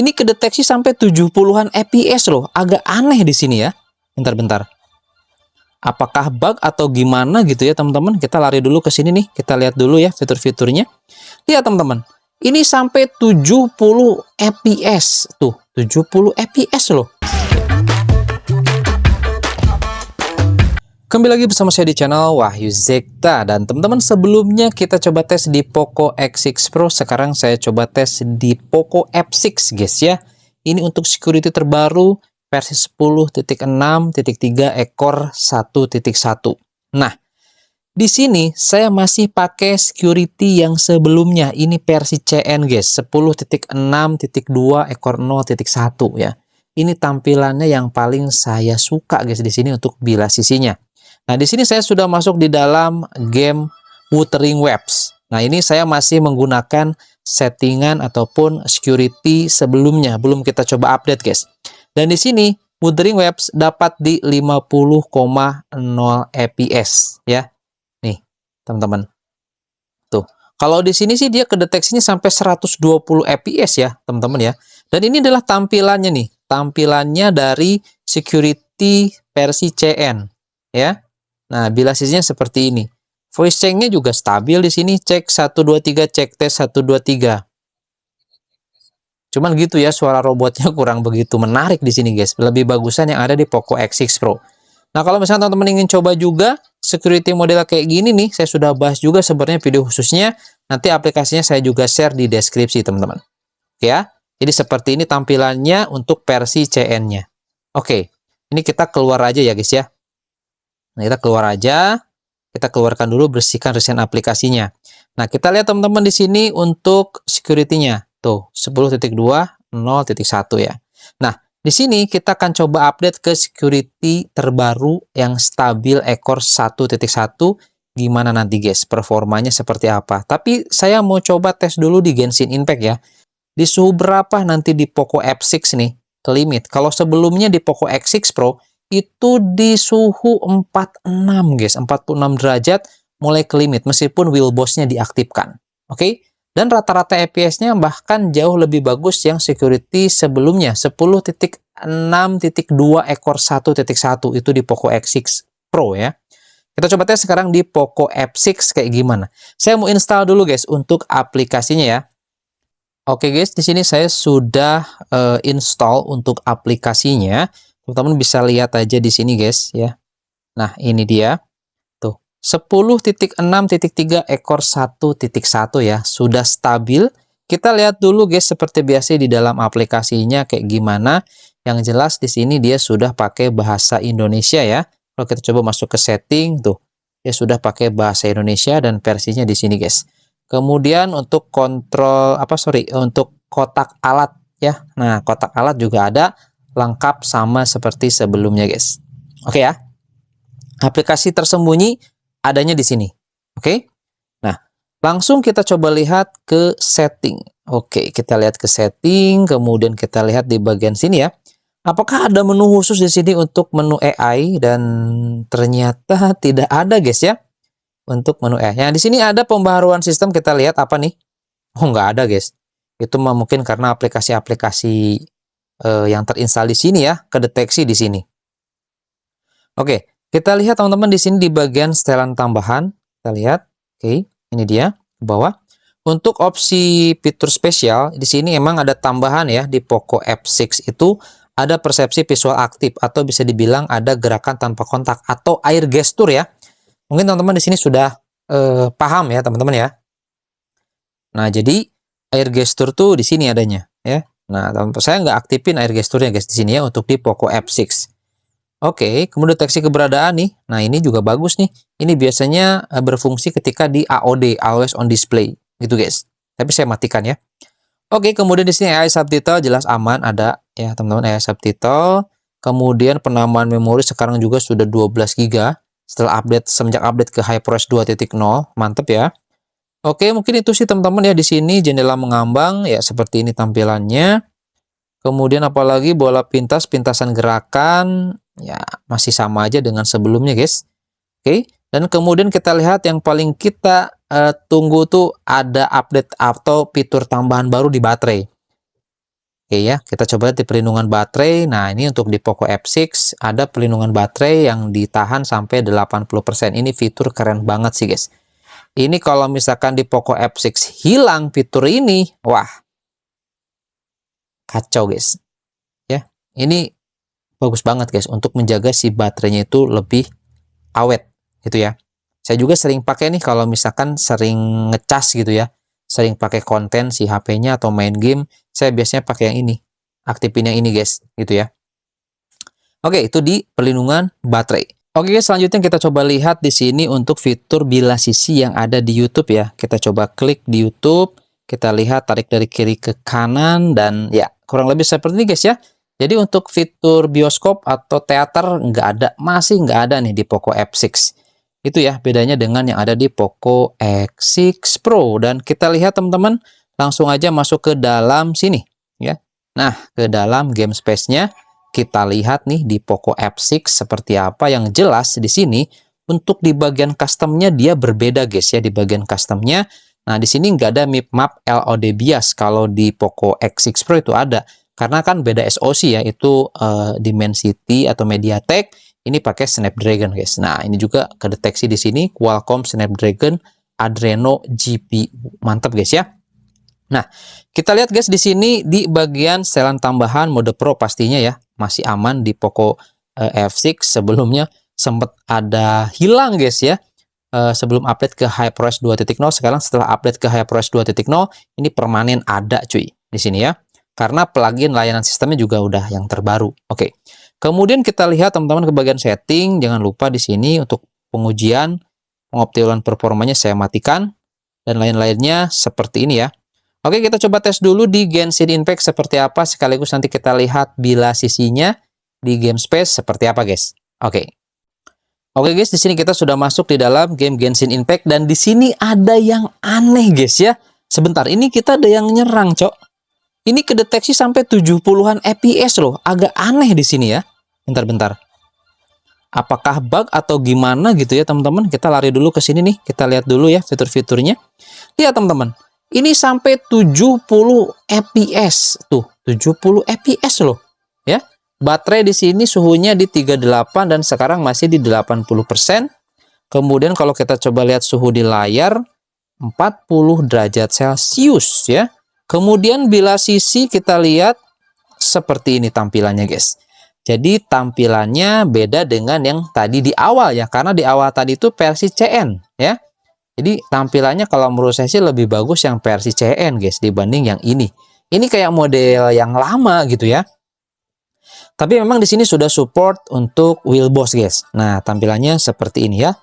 Ini kedeteksi sampai 70-an fps loh. Agak aneh di sini ya. Bentar-bentar. Apakah bug atau gimana gitu ya teman-teman? Kita lari dulu ke sini nih. Kita lihat dulu ya fitur-fiturnya. Lihat teman-teman. Ini sampai 70 fps. Tuh, 70 fps loh. Kembali lagi bersama saya di channel Wahyu Zekta. Dan teman-teman, sebelumnya kita coba tes di Poco X6 Pro. Sekarang saya coba tes di Poco F6 guys ya. Ini untuk security terbaru versi 10.6.3 ekor 1.1. Nah, di sini saya masih pakai security yang sebelumnya. Ini versi CN guys, 10.6.2 ekor 0.1 ya. Ini tampilannya yang paling saya suka guys di sini untuk bilas sisinya. Nah, di sini saya sudah masuk di dalam game Wuthering Waves. Nah, ini saya masih menggunakan settingan ataupun security sebelumnya, belum kita coba update guys. Dan di sini Wuthering Waves dapat di 50,0 fps ya. Nih, teman-teman. Tuh. Kalau di sini sih dia kedeteksinya sampai 120 fps ya, teman-teman ya. Dan ini adalah tampilannya nih. Tampilannya dari security versi CN ya. Nah, bilasisnya seperti ini. Voice check-nya juga stabil di sini. Cek 123, cek tes 123. Cuman gitu ya, suara robotnya kurang begitu menarik di sini guys. Lebih bagusan yang ada di Poco X6 Pro. Nah, kalau misalnya teman-teman ingin coba juga security model kayak gini nih, saya sudah bahas juga sebenarnya video khususnya. Nanti aplikasinya saya juga share di deskripsi teman-teman. Oke ya. Jadi seperti ini tampilannya untuk versi CN-nya. Oke, ini kita keluar aja ya guys ya. Nah, kita keluar aja. Kita keluarkan dulu, bersihkan recent aplikasinya. Nah, kita lihat teman-teman di sini untuk security-nya. Tuh, 10.2.0.1 ya. Nah, di sini kita akan coba update ke security terbaru yang stabil ekor 1.1. Gimana nanti guys, performanya seperti apa. Tapi saya mau coba tes dulu di Genshin Impact ya. Di suhu berapa nanti di Poco F6 nih ke limit. Kalau sebelumnya di Poco X6 Pro itu di suhu 46 guys, 46 derajat mulai ke limit meskipun wheel boss-nya diaktifkan. Oke? Dan rata-rata FPS-nya bahkan jauh lebih bagus yang security sebelumnya, 10.6.2 ekor 1.1 itu di Poco X6 Pro ya. Kita coba tes sekarang di Poco F6 kayak gimana. Saya mau install dulu guys untuk aplikasinya ya. Oke guys, di sini saya sudah install untuk aplikasinya. Teman-teman bisa lihat aja di sini guys ya. Nah, ini dia. Tuh, 10.6.3 ekor 1.1 ya, sudah stabil. Kita lihat dulu guys seperti biasa di dalam aplikasinya kayak gimana. Yang jelas di sini dia sudah pakai bahasa Indonesia ya. Kalau kita coba masuk ke setting tuh, dia sudah pakai bahasa Indonesia dan versinya di sini guys. Kemudian untuk kontrol untuk kotak alat ya. Nah, kotak alat juga ada lengkap sama seperti sebelumnya guys. Oke ya. Aplikasi tersembunyi adanya di sini. Oke. Nah, langsung kita coba lihat ke setting. Oke, kita lihat ke setting, kemudian kita lihat di bagian sini ya. Apakah ada menu khusus di sini untuk menu AI? Dan ternyata tidak ada guys ya. Untuk menu AI. Nah, di sini ada pembaharuan sistem, kita lihat apa nih? Oh, nggak ada guys. Itu mungkin karena aplikasi-aplikasi yang terinstall di sini ya, kedeteksi di sini. Oke, kita lihat teman-teman di sini di bagian setelan tambahan. Kita lihat, oke, ini dia ke bawah. Untuk opsi fitur spesial di sini emang ada tambahan ya di Poco F6 itu ada persepsi visual aktif atau bisa dibilang ada gerakan tanpa kontak atau air gestur ya. Mungkin teman-teman di sini sudah paham ya teman-teman ya. Nah, jadi air gestur tuh di sini adanya ya. Nah, saya nggak aktifin air gesturnya guys di sini ya untuk di Poco F6. Oke, kemudian deteksi keberadaan nih. Nah, ini juga bagus nih. Ini biasanya berfungsi ketika di AOD, Always on Display, gitu guys. Tapi saya matikan ya. Oke, kemudian di sini AI subtitle jelas aman ada ya teman-teman, AI subtitle. Kemudian penamaan memori sekarang juga sudah 12 GB setelah semenjak update ke HyperOS 2.0, mantep ya. Oke, mungkin itu sih teman-teman ya di sini jendela mengambang ya seperti ini tampilannya. Kemudian apalagi bola pintas, pintasan gerakan ya masih sama aja dengan sebelumnya guys. Oke, dan kemudian kita lihat yang paling kita tunggu tuh ada update atau fitur tambahan baru di baterai. Oke ya, kita coba lihat di perlindungan baterai. Nah, ini untuk di Poco F6 ada perlindungan baterai yang ditahan sampai 80%. Ini fitur keren banget sih, guys. Ini kalau misalkan di Poco F6 hilang fitur ini, wah, kacau, guys. Ya, ini bagus banget, guys, untuk menjaga si baterainya itu lebih awet, gitu ya. Saya juga sering pakai nih kalau misalkan sering ngecas gitu ya. Sering pakai konten si HP-nya atau main game, saya biasanya pakai yang ini. Aktifin yang ini, guys, gitu ya. Oke, itu di perlindungan baterai. Oke, guys, selanjutnya kita coba lihat di sini untuk fitur bilas sisi yang ada di YouTube ya. Kita coba klik di YouTube, kita lihat tarik dari kiri ke kanan dan ya, kurang lebih seperti ini, guys ya. Jadi untuk fitur bioskop atau teater nggak ada, masih nggak ada nih di Poco F6. Itu ya bedanya dengan yang ada di Poco X6 Pro. Dan kita lihat teman-teman, langsung aja masuk ke dalam sini ya. Nah, ke dalam game space-nya kita lihat nih di Poco F6 seperti apa. Yang jelas di sini untuk di bagian custom-nya dia berbeda, guys ya, di bagian custom-nya. Nah, di sini nggak ada map LOD bias. Kalau di Poco X6 Pro itu ada. Karena kan beda SoC ya, itu Dimensity atau MediaTek. Ini pakai Snapdragon, guys. Nah, ini juga kedeteksi di sini Qualcomm Snapdragon Adreno GPU. Mantap, guys ya. Nah, kita lihat, guys, di sini di bagian setelan tambahan mode Pro pastinya ya, masih aman di Poco F6. Sebelumnya sempat ada hilang, guys ya. Sebelum update ke HyperOS 2.0, sekarang setelah update ke HyperOS 2.0 ini permanen ada, cuy, di sini ya. Karena plugin layanan sistemnya juga udah yang terbaru. Oke. Kemudian kita lihat teman-teman ke bagian setting, jangan lupa di sini untuk pengujian pengoptimalan performanya saya matikan dan lain-lainnya seperti ini ya. Oke, kita coba tes dulu di Genshin Impact seperti apa, sekaligus nanti kita lihat bilas sisinya di game space seperti apa, guys. Oke. Oke, guys, di sini kita sudah masuk di dalam game Genshin Impact dan di sini ada yang aneh, guys ya. Sebentar, ini kita ada yang nyerang, cok. Ini kedeteksi sampai 70-an FPS loh. Agak aneh di sini ya. Bentar-bentar. Apakah bug atau gimana gitu ya, teman-teman? Kita lari dulu ke sini nih. Kita lihat dulu ya fitur-fiturnya. Lihat, teman-teman. Ini sampai 70 FPS. Tuh, 70 FPS loh. Ya. Baterai di sini suhunya di 38 dan sekarang masih di 80%. Kemudian kalau kita coba lihat suhu di layar 40 derajat Celcius ya. Kemudian bilas sisi kita lihat seperti ini tampilannya, guys. Jadi tampilannya beda dengan yang tadi di awal ya, karena di awal tadi itu versi CN ya. Jadi tampilannya kalau menurut saya sih lebih bagus yang versi CN, guys, dibanding yang ini. Ini kayak model yang lama gitu ya. Tapi memang di sini sudah support untuk wheel boss, guys. Nah, tampilannya seperti ini ya.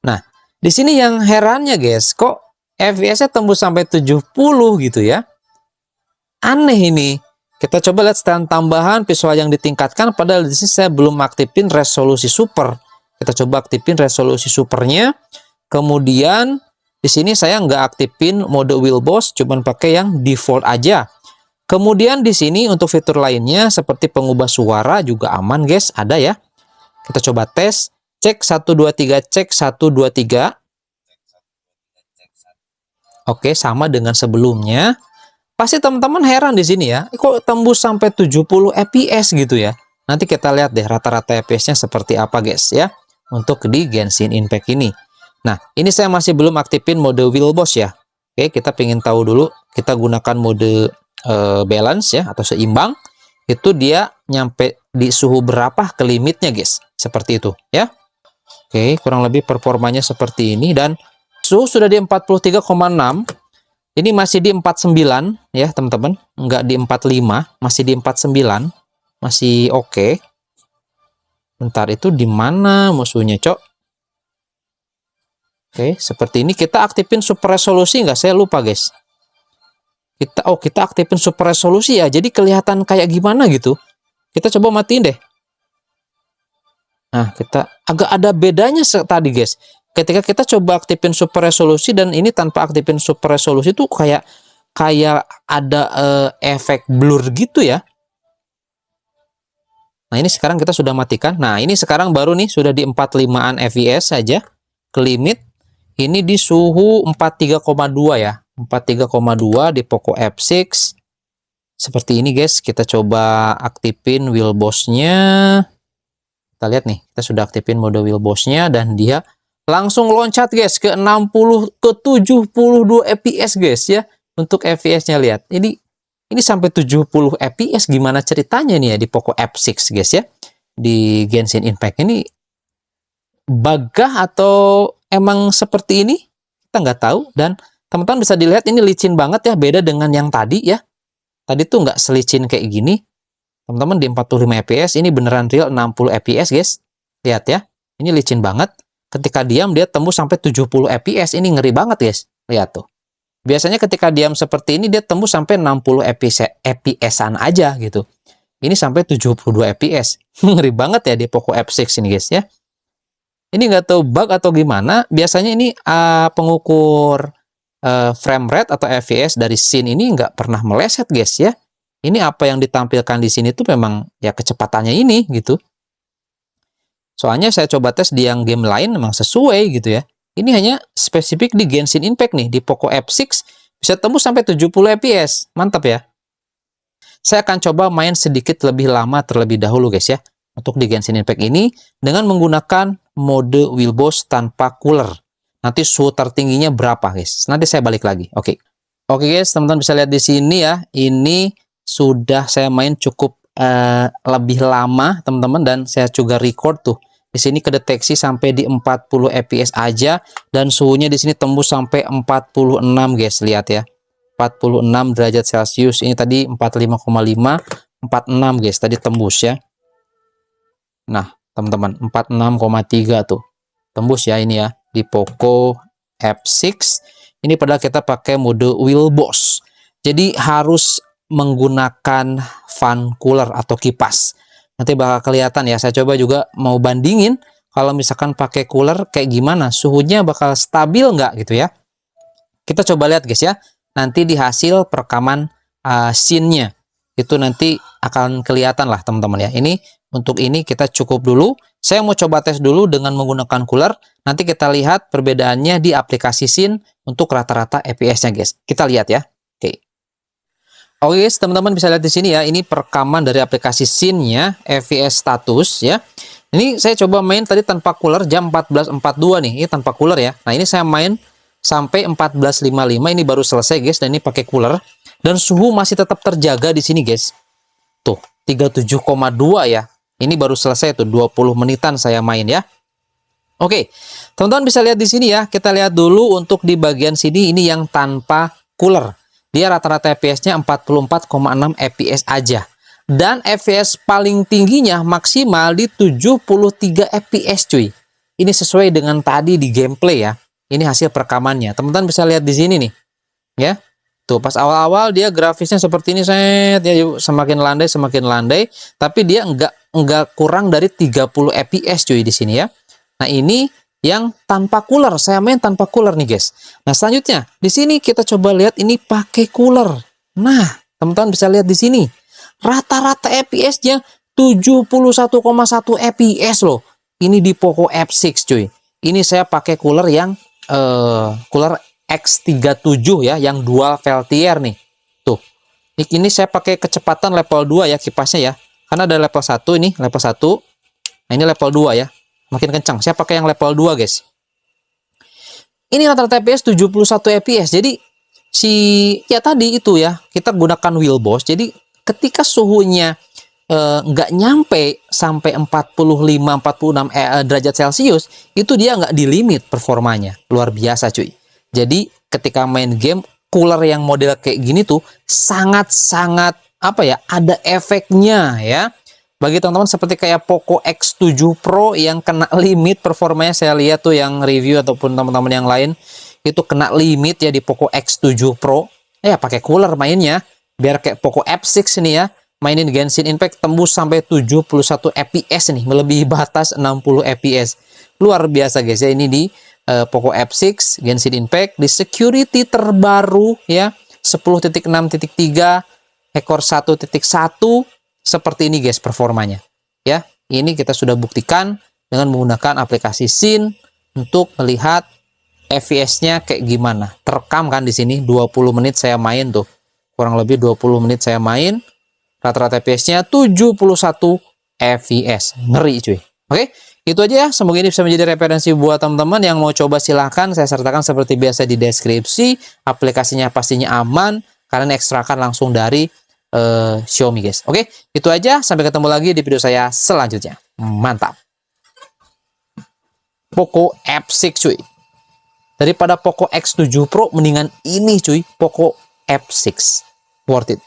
Nah, di sini yang herannya, guys, kok FPS-nya tembus sampai 70 gitu ya. Aneh ini. Kita coba lihat stand tambahan visual yang ditingkatkan, padahal di sini saya belum aktifin resolusi super. Kita coba aktifin resolusi supernya. Kemudian di sini saya nggak aktifin mode wheel boss, cuman pakai yang default aja. Kemudian di sini untuk fitur lainnya seperti pengubah suara juga aman, guys, ada ya. Kita coba tes, cek 123, cek 123. Oke, sama dengan sebelumnya. Pasti teman-teman heran di sini ya, kok tembus sampai 70 FPS gitu ya. Nanti kita lihat deh rata-rata FPS-nya seperti apa, guys ya, untuk di Genshin Impact ini. Nah, ini saya masih belum aktifin mode wheel boss ya. Oke, kita pengen tahu dulu, kita gunakan mode balance ya, atau seimbang. Itu dia nyampe di suhu berapa ke limitnya, guys. Seperti itu ya. Oke, kurang lebih performanya seperti ini dan suhu sudah di 43,6. Ini masih di 49 ya, teman-teman. Enggak di 45, masih di 49. Masih oke. Bentar, itu di mana musuhnya, cok? Oke, seperti ini. Kita aktifin super resolusi nggak? Saya lupa, guys. Kita aktifin super resolusi ya. Jadi kelihatan kayak gimana gitu. Kita coba matiin deh. Nah, kita agak ada bedanya tadi, guys. Ketika kita coba aktifin super resolusi dan ini tanpa aktifin super resolusi tuh kayak ada efek blur gitu ya. Nah, ini sekarang kita sudah matikan. Nah, ini sekarang baru nih sudah di 45-an fps saja ke limit. Ini di suhu 43,2 ya. 43,2 di Poco F6. seperti ini guys. Kita coba aktifin wheel boss-nya. Kita lihat nih, kita sudah aktifin mode wheel boss-nya dan dia langsung loncat guys ke 60 ke 72 fps guys ya. Untuk fps-nya lihat. Ini sampai 70 fps, gimana ceritanya nih ya di Poco F6 guys ya. Di Genshin Impact ini bug atau emang seperti ini? Kita nggak tahu. Dan teman-teman bisa dilihat ini licin banget ya, beda dengan yang tadi ya. Tadi tuh nggak selicin kayak gini. Teman-teman di 45 fps, ini beneran real 60 fps guys. Lihat ya, ini licin banget. Ketika diam dia tembus sampai 70 fps, ini ngeri banget guys. Lihat tuh. Biasanya ketika diam seperti ini dia tembus sampai 60 fps-an aja gitu. Ini sampai 72 fps. Ngeri banget ya di Poco F6 ini guys ya. Ini nggak tahu bug atau gimana. Biasanya ini pengukur frame rate atau fps dari scene ini nggak pernah meleset guys ya. Ini apa yang ditampilkan di sini tuh memang ya kecepatannya ini gitu. Soalnya saya coba tes di yang game lain memang sesuai gitu ya. Ini hanya spesifik di Genshin Impact nih, di Poco F6 bisa tembus sampai 70 fps. Mantap ya. Saya akan coba main sedikit lebih lama terlebih dahulu guys ya. Untuk di Genshin Impact ini dengan menggunakan mode wheel boss tanpa cooler. Nanti suhu tertingginya berapa guys? Nanti saya balik lagi. Oke. Oke guys, teman-teman bisa lihat di sini ya. Ini sudah saya main cukup lebih lama teman-teman, dan saya juga record tuh. Di sini kedeteksi sampai di 40 fps aja, dan suhunya di sini tembus sampai 46 guys, lihat ya. 46 derajat Celcius. Ini tadi 45,5, 46 guys tadi tembus ya. Nah, teman-teman 46,3 tuh. Tembus ya ini ya di Poco F6. Ini padahal kita pakai mode wheel boss. Jadi harus menggunakan fan cooler atau kipas. Nanti bakal kelihatan ya. Saya coba juga mau bandingin kalau misalkan pakai cooler kayak gimana, suhunya bakal stabil nggak gitu ya. Kita coba lihat guys ya. Nanti di hasil perekaman scene-nya itu nanti akan kelihatan lah teman-teman ya. Ini untuk ini kita cukup dulu. Saya mau coba tes dulu dengan menggunakan cooler. Nanti kita lihat perbedaannya di aplikasi scene untuk rata-rata FPS-nya guys. Kita lihat ya. Oke. Oke guys, teman-teman bisa lihat di sini ya, ini perekaman dari aplikasi scene-nya, FPS status ya. Ini saya coba main tadi tanpa cooler jam 14.42 nih, ini tanpa cooler ya. Nah, ini saya main sampai 14.55, ini baru selesai guys, dan ini pakai cooler. Dan suhu masih tetap terjaga di sini guys. Tuh, 37,2 ya. Ini baru selesai tuh, 20 menitan saya main ya. Oke, teman-teman bisa lihat di sini ya. Kita lihat dulu untuk di bagian sini, ini yang tanpa cooler. Dia rata-rata FPS-nya 44,6 FPS aja. Dan FPS paling tingginya maksimal di 73 FPS cuy. Ini sesuai dengan tadi di gameplay ya. Ini hasil perekamannya. Teman-teman bisa lihat di sini nih. Ya. Tuh pas awal-awal dia grafisnya seperti ini, set ya, semakin landai, tapi dia enggak kurang dari 30 FPS cuy di sini ya. Nah, ini yang tanpa cooler, saya main tanpa cooler nih guys. Nah, selanjutnya di sini kita coba lihat ini pakai cooler. Nah, teman-teman bisa lihat di sini rata-rata FPS-nya 71,1 FPS loh. Ini di Poco F6 cuy. Ini saya pakai cooler yang cooler X37 ya, yang dual Peltier nih. Tuh. Ini saya pakai kecepatan level 2 ya kipasnya ya. Karena ada level 1 ini, level 1. Nah, ini level 2 ya. Makin kencang. Saya pakai yang level 2 guys. Ini rata-rata FPS 71 FPS. Jadi ya tadi itu ya, kita gunakan wheel boss. Jadi ketika suhunya nggak nyampe sampai 45-46 derajat Celcius, itu dia nggak di limit performanya. Luar biasa cuy. Jadi ketika main game, cooler yang model kayak gini tuh sangat-sangat apa ya, ada efeknya ya. Bagi teman-teman seperti kayak Poco X7 Pro yang kena limit performanya, saya lihat tuh yang review ataupun teman-teman yang lain itu kena limit ya di Poco X7 Pro. Ya pakai cooler mainnya biar kayak Poco F6 ini ya, mainin Genshin Impact tembus sampai 71 FPS nih, melebihi batas 60 FPS. Luar biasa guys ya, ini di Poco F6 Genshin Impact di security terbaru ya, 10.6.3 ekor 1.1. Seperti ini guys performanya ya. Ini kita sudah buktikan dengan menggunakan aplikasi scene untuk melihat FPS-nya kayak gimana. Terekam kan di sini 20 menit saya main tuh. kurang lebih 20 menit saya main, rata-rata FPS-nya 71 fps. Ngeri cuy. Oke, itu aja ya. Semoga ini bisa menjadi referensi buat teman-teman yang mau coba. Silahkan, saya sertakan seperti biasa di deskripsi. Aplikasinya pastinya aman, kalian ekstrakan langsung dari Xiaomi guys. Oke, itu aja. Sampai ketemu lagi di video saya selanjutnya. Mantap. Poco F6 cuy. Daripada Poco X7 Pro, mendingan ini cuy, Poco F6. Worth it.